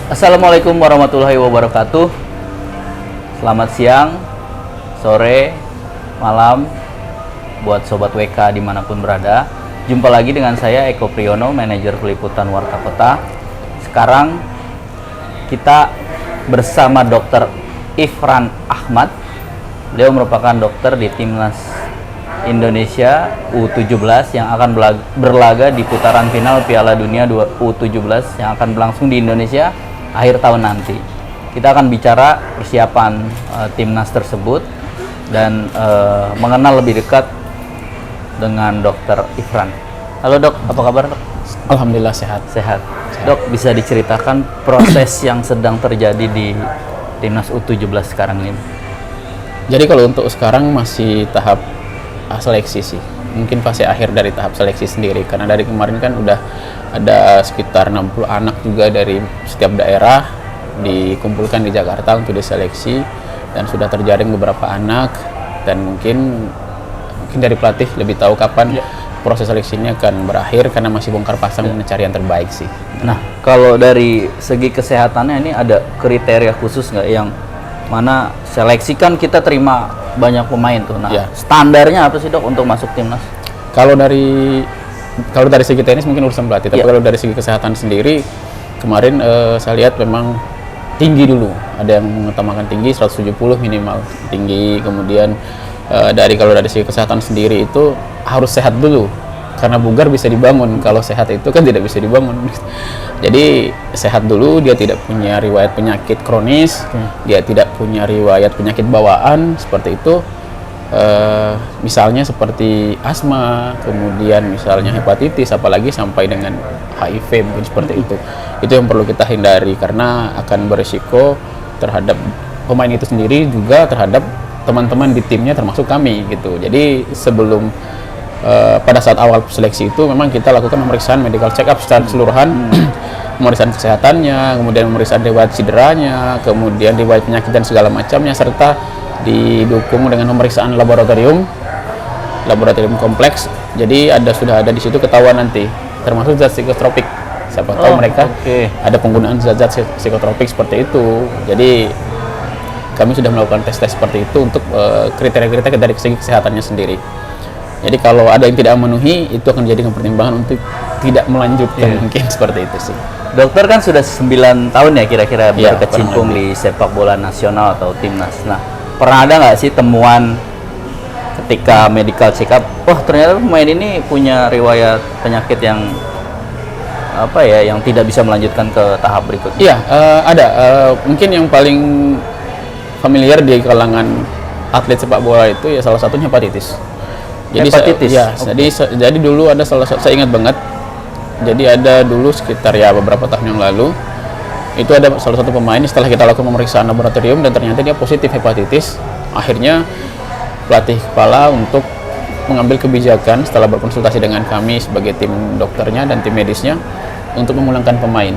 Assalamualaikum warahmatullahi wabarakatuh. Selamat siang, sore, malam buat Sobat WK dimanapun berada. Jumpa lagi dengan saya Eko Priyono, manajer peliputan Warta Kota. Sekarang kita bersama Dr. Ifran Ahmad. Beliau merupakan dokter di Timnas Indonesia U17 yang akan berlaga di putaran final Piala Dunia U17 yang akan berlangsung di Indonesia akhir tahun nanti. Kita akan bicara persiapan timnas tersebut dan mengenal lebih dekat dengan Dr. Ifran. Halo Dok, apa kabar Dok? Alhamdulillah sehat. Sehat. Dok, bisa diceritakan proses yang sedang terjadi di timnas U17 sekarang ini? Jadi kalau untuk sekarang masih tahap seleksi sih. Mungkin fase akhir dari tahap seleksi sendiri, karena dari kemarin kan udah ada sekitar 60 anak juga dari setiap daerah dikumpulkan di Jakarta untuk diseleksi, dan sudah terjaring beberapa anak, dan mungkin dari pelatih lebih tahu kapan proses seleksinya akan berakhir, karena masih bongkar pasang mencari yang terbaik sih. Nah, kalau dari segi kesehatannya ini ada kriteria khusus nggak yang mana seleksi kan kita terima banyak pemain tuh. Nah, standarnya apa sih Dok untuk masuk timnas? Kalau dari segi teknis mungkin urusan pelatih, tapi kalau dari segi kesehatan sendiri kemarin saya lihat memang tinggi dulu. Ada yang mengutamakan tinggi 170 minimal tinggi, kemudian kalau dari segi kesehatan sendiri itu harus sehat dulu. Karena bugar bisa dibangun, kalau sehat itu kan tidak bisa dibangun. Jadi sehat dulu, dia tidak punya riwayat penyakit kronis, dia tidak punya riwayat penyakit bawaan seperti itu. Misalnya seperti asma, kemudian misalnya hepatitis, apalagi sampai dengan HIV mungkin seperti itu. Itu yang perlu kita hindari, karena akan berisiko terhadap pemain itu sendiri, juga terhadap teman-teman di timnya termasuk kami gitu. Jadi sebelum pada saat awal seleksi itu memang kita lakukan pemeriksaan medical check up secara keseluruhan, pemeriksaan kesehatannya, kemudian pemeriksaan riwayat cederanya, kemudian riwayat penyakit dan segala macamnya, serta didukung dengan pemeriksaan laboratorium kompleks. Jadi sudah ada di situ ketahuan nanti, termasuk zat psikotropik. Siapa tahu mereka ada penggunaan zat-zat psikotropik seperti itu. Jadi kami sudah melakukan tes-tes seperti itu untuk kriteria-kriteria dari segi kesehatannya sendiri. Jadi kalau ada yang tidak memenuhi, itu akan jadi pertimbangan untuk tidak melanjutkan, mungkin seperti itu sih. Dokter kan sudah 9 tahun ya kira-kira berkecimpung di sepak bola nasional atau timnas. Nah, pernah ada nggak sih temuan ketika medical check up, wah ternyata pemain ini punya riwayat penyakit yang yang tidak bisa melanjutkan ke tahap berikutnya? Iya, ada. Mungkin yang paling familiar di kalangan atlet sepak bola itu ya salah satunya hepatitis. Jadi hepatitis. Jadi dulu ada saya ingat banget. Jadi ada dulu sekitar beberapa tahun yang lalu, itu ada salah satu pemain, setelah kita lakukan pemeriksaan laboratorium dan ternyata dia positif hepatitis. Akhirnya pelatih kepala untuk mengambil kebijakan setelah berkonsultasi dengan kami sebagai tim dokternya dan tim medisnya untuk memulangkan pemain.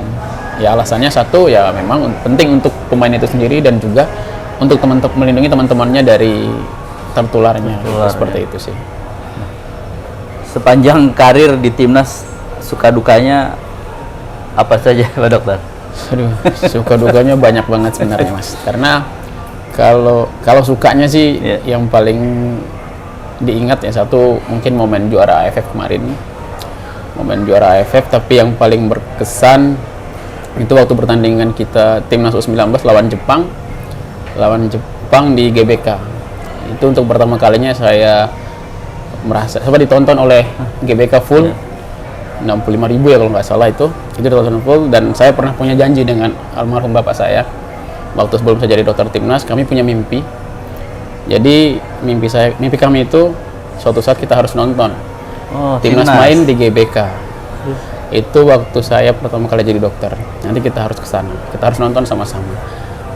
Ya alasannya satu, ya memang penting untuk pemain itu sendiri dan juga untuk melindungi teman-temannya dari tertularnya. Seperti itu sih. Sepanjang karir di timnas, suka dukanya apa saja Pak Dokter? Aduh, suka dukanya banyak banget sebenarnya Mas. Karena kalau sukanya sih yang paling diingat satu mungkin momen juara AFF kemarin. Momen juara AFF, tapi yang paling berkesan itu waktu pertandingan kita timnas U19 lawan Jepang di GBK. Itu untuk pertama kalinya saya merasa ditonton oleh GBK full, 65.000 ya kalau nggak salah, itu ditonton full. Dan saya pernah punya janji dengan almarhum bapak saya waktu sebelum saya jadi dokter timnas, kami punya mimpi. Jadi mimpi kami itu suatu saat kita harus nonton timnas main di GBK. Itu waktu saya pertama kali jadi dokter. Nanti kita harus ke sana, kita harus nonton sama-sama.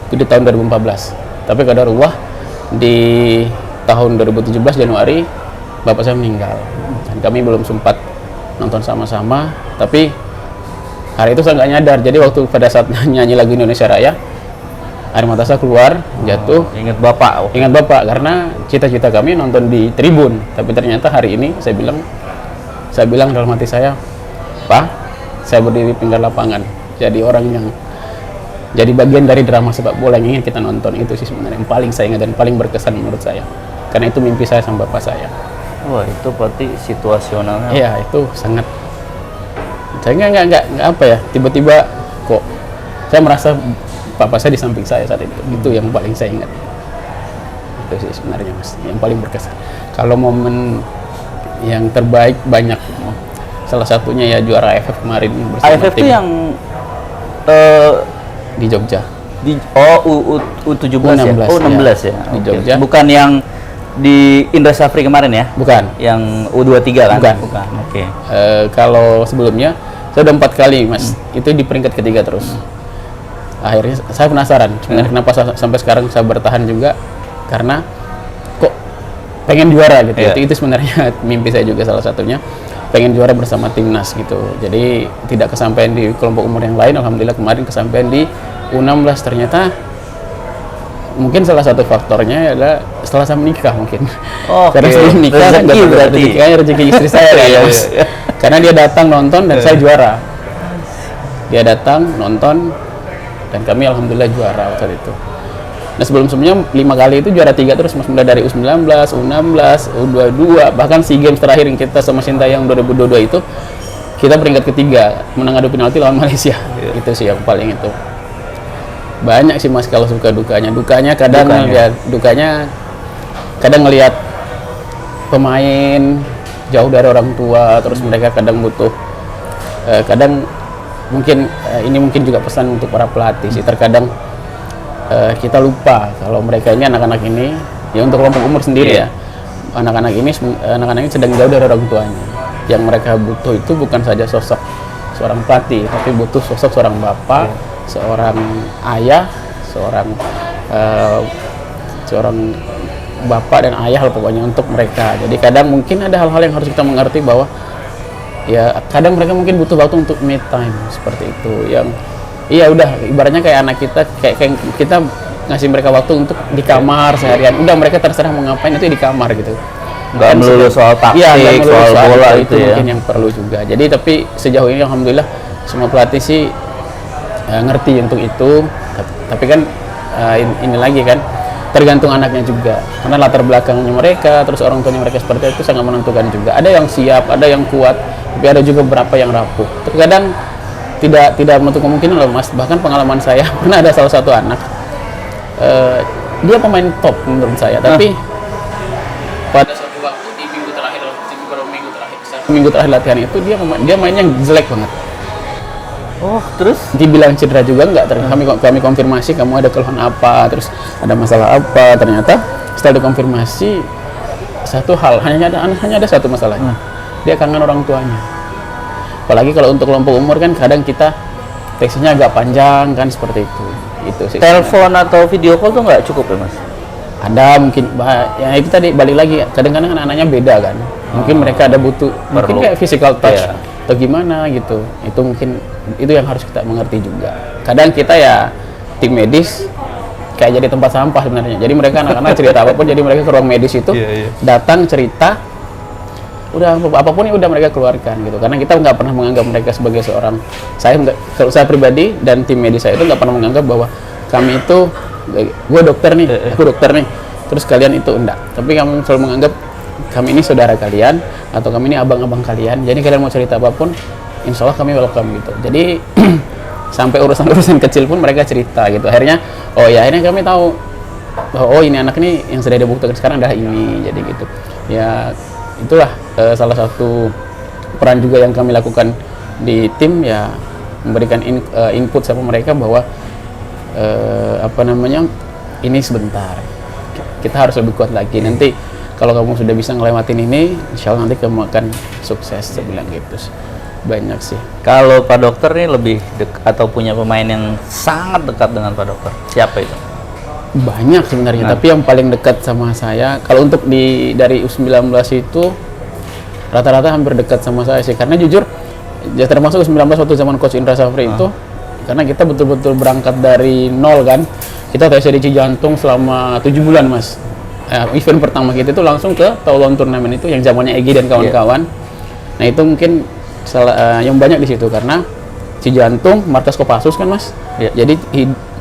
Itu di tahun 2014. Tapi qadarullah di tahun 2017 Januari bapak saya meninggal, dan kami belum sempat nonton sama-sama. Tapi hari itu saya nggak nyadar, jadi waktu pada saat nyanyi lagu Indonesia Raya, air mata saya keluar, jatuh. Ingat bapak? Ingat bapak, karena cita-cita kami nonton di tribun. Tapi ternyata hari ini saya bilang dalam hati saya, Pak, saya berdiri pinggir lapangan, jadi orang yang jadi bagian dari drama sepak bola yang ingin kita nonton. Itu sih sebenarnya yang paling saya ingat dan paling berkesan menurut saya, karena itu mimpi saya sama bapak saya. Wah, itu berarti situasionalnya. Iya, itu sangat, saya nggak apa ya, tiba-tiba kok saya merasa bapak saya di samping saya saat itu yang paling saya ingat. Itu sih sebenarnya Mas, yang paling berkesan. Kalau momen yang terbaik banyak, salah satunya ya juara AFF kemarin bersama AFF tim itu yang di Jogja. U17 U16 ya? U16 ya? Di Oke. Jogja. Bukan yang di Indra Safri kemarin ya? Bukan. Yang U23 kan? Bukan. Oke. Kalau sebelumnya saya udah 4 kali Mas, itu di peringkat ketiga terus. Akhirnya saya penasaran sebenarnya kenapa sampai sekarang saya bertahan juga, karena kok pengen juara gitu. Itu sebenarnya mimpi saya juga salah satunya, pengen juara bersama timnas gitu. Jadi tidak kesampaian di kelompok umur yang lain, alhamdulillah kemarin kesampaian di U16. Ternyata mungkin salah satu faktornya adalah setelah saya menikah mungkin. Karena saya menikah, rezeki berarti. Rezeki istri saya ya Mas. Karena dia datang nonton dan saya juara. Dia datang nonton dan kami alhamdulillah juara waktu itu. Nah sebelumnya 5 kali itu juara 3 terus Mas, mulai dari U19, U16, U22, bahkan SEA Games terakhir yang kita sama Sintayong 2022 itu kita peringkat ketiga, menang adu penalti lawan Malaysia. Itu sih yang paling itu. Banyak sih Mas kalau suka dukanya. Kadang ngelihat pemain jauh dari orang tua, terus mereka kadang butuh kadang mungkin ini mungkin juga pesan untuk para pelatih sih, terkadang kita lupa kalau mereka ini anak-anak ini ya untuk kelompok umur sendiri ya, anak-anak ini sedang jauh dari orang tuanya. Yang mereka butuh itu bukan saja sosok seorang pelatih, tapi butuh sosok seorang bapak, seorang ayah, seorang bapak dan ayah lah pokoknya untuk mereka. Jadi kadang mungkin ada hal-hal yang harus kita mengerti bahwa ya kadang mereka mungkin butuh waktu untuk me time seperti itu, yang iya udah ibaratnya kayak anak kita, kayak kita ngasih mereka waktu untuk di kamar seharian, udah mereka terserah mau ngapain itu di kamar gitu, nggak melulu soal taktik, soal bola itu ya, mungkin yang perlu juga. Jadi tapi sejauh ini alhamdulillah semua pelatih sih ngerti untuk itu, tapi kan ini lagi kan tergantung anaknya juga, karena latar belakangnya mereka, terus orang tuanya mereka seperti itu sangat menentukan juga. Ada yang siap, ada yang kuat, tapi ada juga beberapa yang rapuh. Terkadang tidak menutup kemungkinan loh Mas, bahkan pengalaman saya pernah ada salah satu anak dia pemain top menurut saya, tapi pada suatu waktu di minggu terakhir latihan itu dia mainnya jelek banget. Terus Dibilang cedera juga enggak, kami konfirmasi kamu ada keluhan apa, terus ada masalah apa. Ternyata setelah dikonfirmasi satu hal, hanya ada satu masalahnya, dia kangen orang tuanya. Apalagi kalau untuk kelompok umur kan kadang kita teksnya agak panjang kan, seperti itu sih. telepon atau video call tuh nggak cukup ya Mas? Ada mungkin ya itu tadi balik lagi, kadang-kadang anak-anaknya beda kan, mungkin mereka ada butuh mungkin kayak physical touch atau gimana gitu. Itu mungkin itu yang harus kita mengerti juga. Kadang kita ya tim medis kayak jadi tempat sampah sebenarnya. Jadi mereka anak-anak cerita apapun, jadi mereka ke ruang medis itu datang cerita, udah apapun yang udah mereka keluarkan gitu. Karena kita nggak pernah menganggap mereka sebagai seorang, kalau saya pribadi dan tim medis saya itu nggak pernah menganggap bahwa kami itu gue dokter nih, aku dokter nih, terus kalian itu enggak. Tapi kami selalu menganggap kami ini saudara kalian atau kami ini abang-abang kalian. Jadi kalian mau cerita apapun, insya Allah kami welcome gitu. Jadi sampai urusan-urusan kecil pun mereka cerita gitu. Akhirnya akhirnya kami tahu bahwa ini anak ini yang sudah dibuktikan sekarang adalah ini. Jadi gitu ya, itulah salah satu peran juga yang kami lakukan di tim ya, memberikan input sama mereka bahwa ini sebentar, kita harus lebih kuat lagi. Nanti kalau kamu sudah bisa ngelewatin ini, insya Allah nanti kamu akan sukses. Saya bilang gitu. Banyak sih. Kalau Pak Dokter nih lebih atau punya pemain yang sangat dekat dengan Pak Dokter, siapa itu? Banyak sebenarnya, tapi yang paling dekat sama saya kalau untuk dari U19 itu rata-rata hampir dekat sama saya sih, karena jujur ya termasuk U19 waktu zaman Coach Indra Safri itu, karena kita betul-betul berangkat dari nol kan. Kita tes di Cijantung selama 7 bulan Mas. Event pertama kita itu langsung ke Toulon Turnamen itu yang zamannya Egy dan kawan-kawan. Nah itu mungkin yang banyak di situ, karena Cijantung, markas Kopassus kan Mas. Iya. Jadi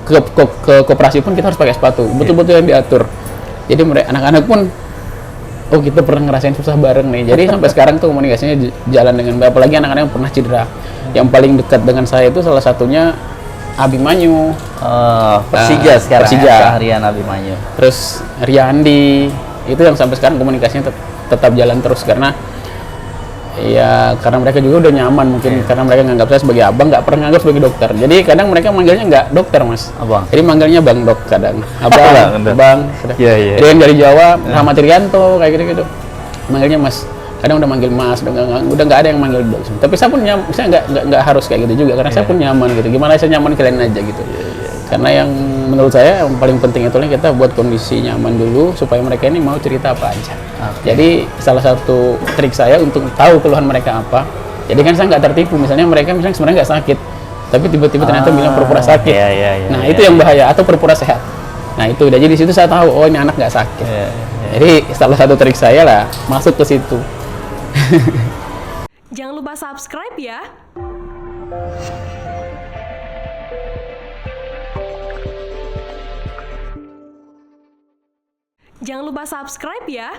ke koperasi pun kita harus pakai sepatu, betul-betul yang diatur. Jadi mereka anak-anak pun, oh kita pernah ngerasain susah bareng nih. Jadi sampai sekarang tuh komunikasinya jalan dengan baik. Apalagi anak-anak yang pernah cedera. Yang paling dekat dengan saya itu salah satunya Abimanyu. Persija sekarang. Persija. Ya, Rian Abimanyu. Terus Riyandi, itu yang sampai sekarang komunikasinya tetap jalan terus karena mereka juga udah nyaman mungkin karena mereka nganggap saya sebagai abang, nggak pernah nganggap sebagai dokter. Jadi kadang mereka manggilnya nggak dokter Mas, Abang. jadi manggilnya Bang Dok kadang, abang. Iya. Jadi yang dari Jawa, Rahmat Irianto kayak gitu-gitu, manggilnya Mas. Kadang udah manggil Mas, udah nggak ada yang manggil Dok. Tapi saya pun saya nggak harus kayak gitu juga karena saya pun nyaman gitu. Gimana saya nyaman kalian aja gitu. Karena yang menurut saya yang paling penting itu kita buat kondisi nyaman dulu supaya mereka ini mau cerita apa aja. Jadi salah satu trik saya untuk tahu keluhan mereka apa. Jadi kan saya nggak tertipu. Misalnya mereka sebenarnya nggak sakit, tapi tiba-tiba ternyata bilang pura-pura sakit. Nah itu yang bahaya, atau pura-pura sehat. Nah itu udah, jadi di situ saya tahu oh ini anak nggak sakit. Jadi salah satu trik saya lah masuk ke situ. Jangan lupa subscribe ya. Jangan lupa subscribe ya.